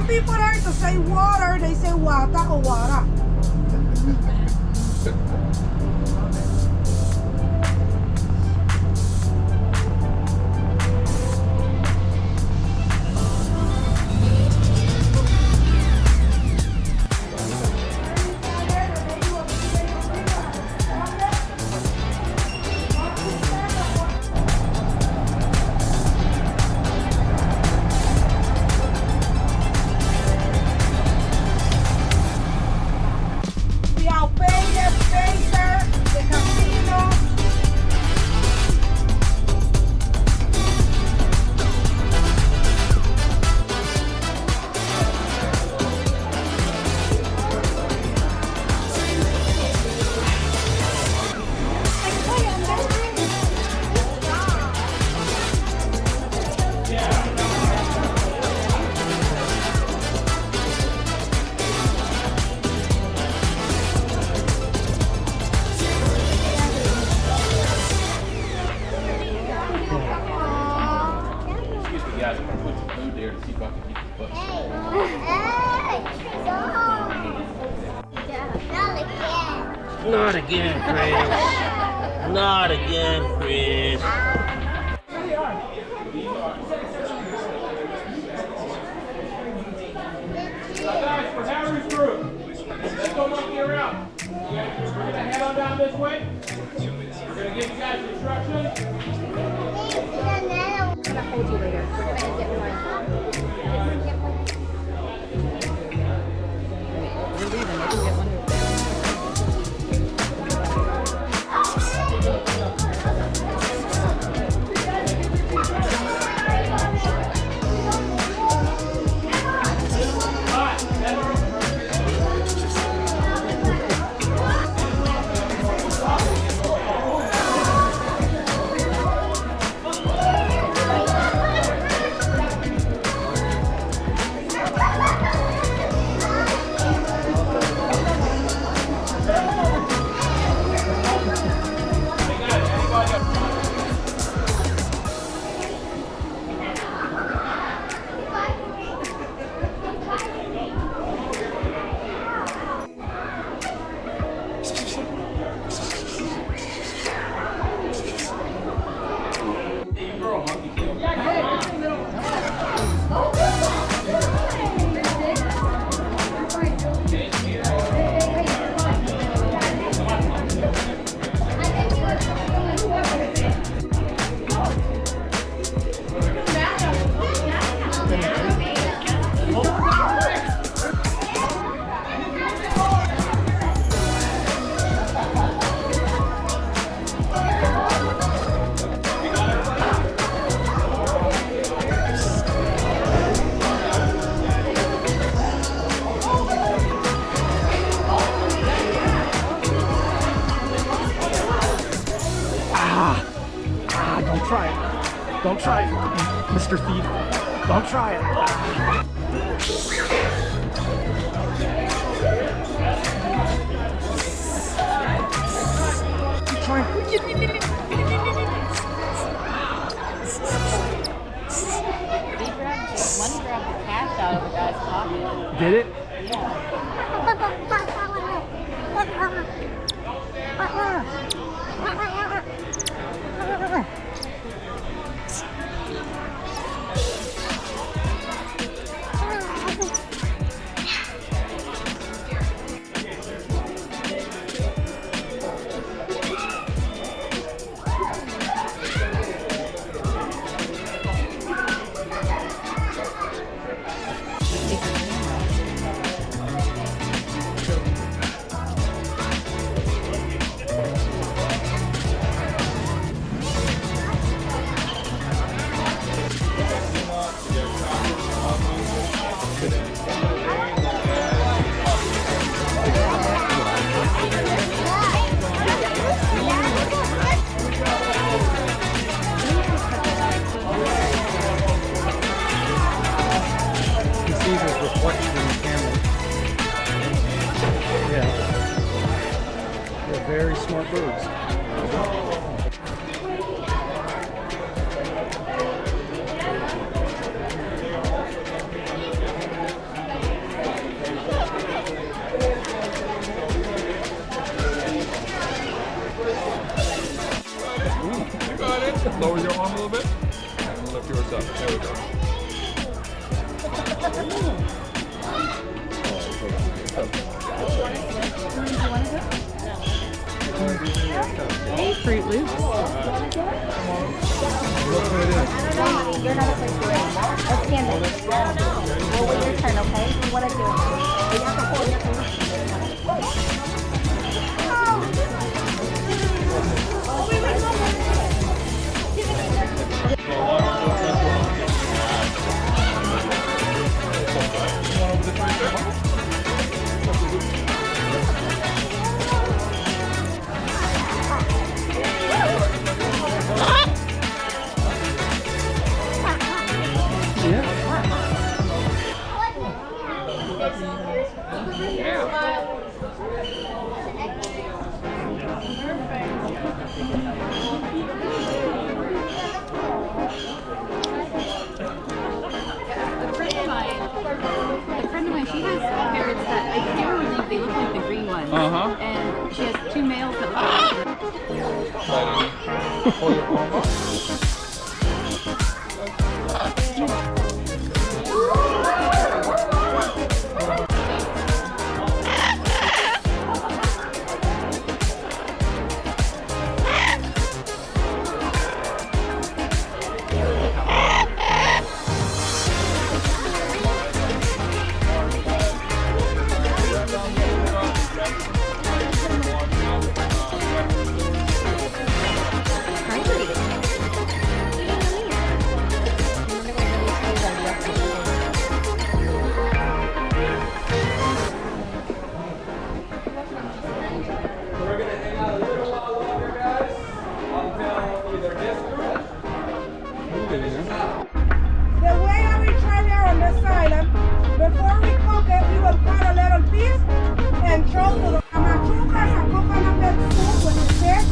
people there to say water, they say wata or wara. Not again, Chris. Not again, Chris. Guys, for Harry's group, let's go monkey around. We're going to head on down this way. We're going to give you guys instructions. I'm gonna hold you later. We're gonna get one. We're leaving. Let's get one. Don't try it, Mr. Thief. Don't try it. One grabbed the cash out of the guy's pocket. Did it? You got it. Lower your arm a little bit. And lift yours up. There we go. Hey, Fruit Loops. You're not a place to wait. Let's stand there. We'll wait your turn, okay? You want to do it. You have to hold your She has parrots that I can't really, they look like the green ones. And she has 2 males that look like Hold your arm up. The way that we try here on this island, before we cook it, we will cut a little piece and throw to the machucas and coconut milk soup with the fish.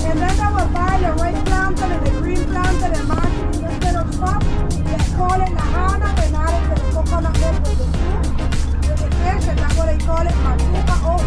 And then they will buy the red plantain and the green plantain and mash it in this little stuff. They call it lahana and add it to the coconut milk with the soup, with the fish, and that's what they call it machuca or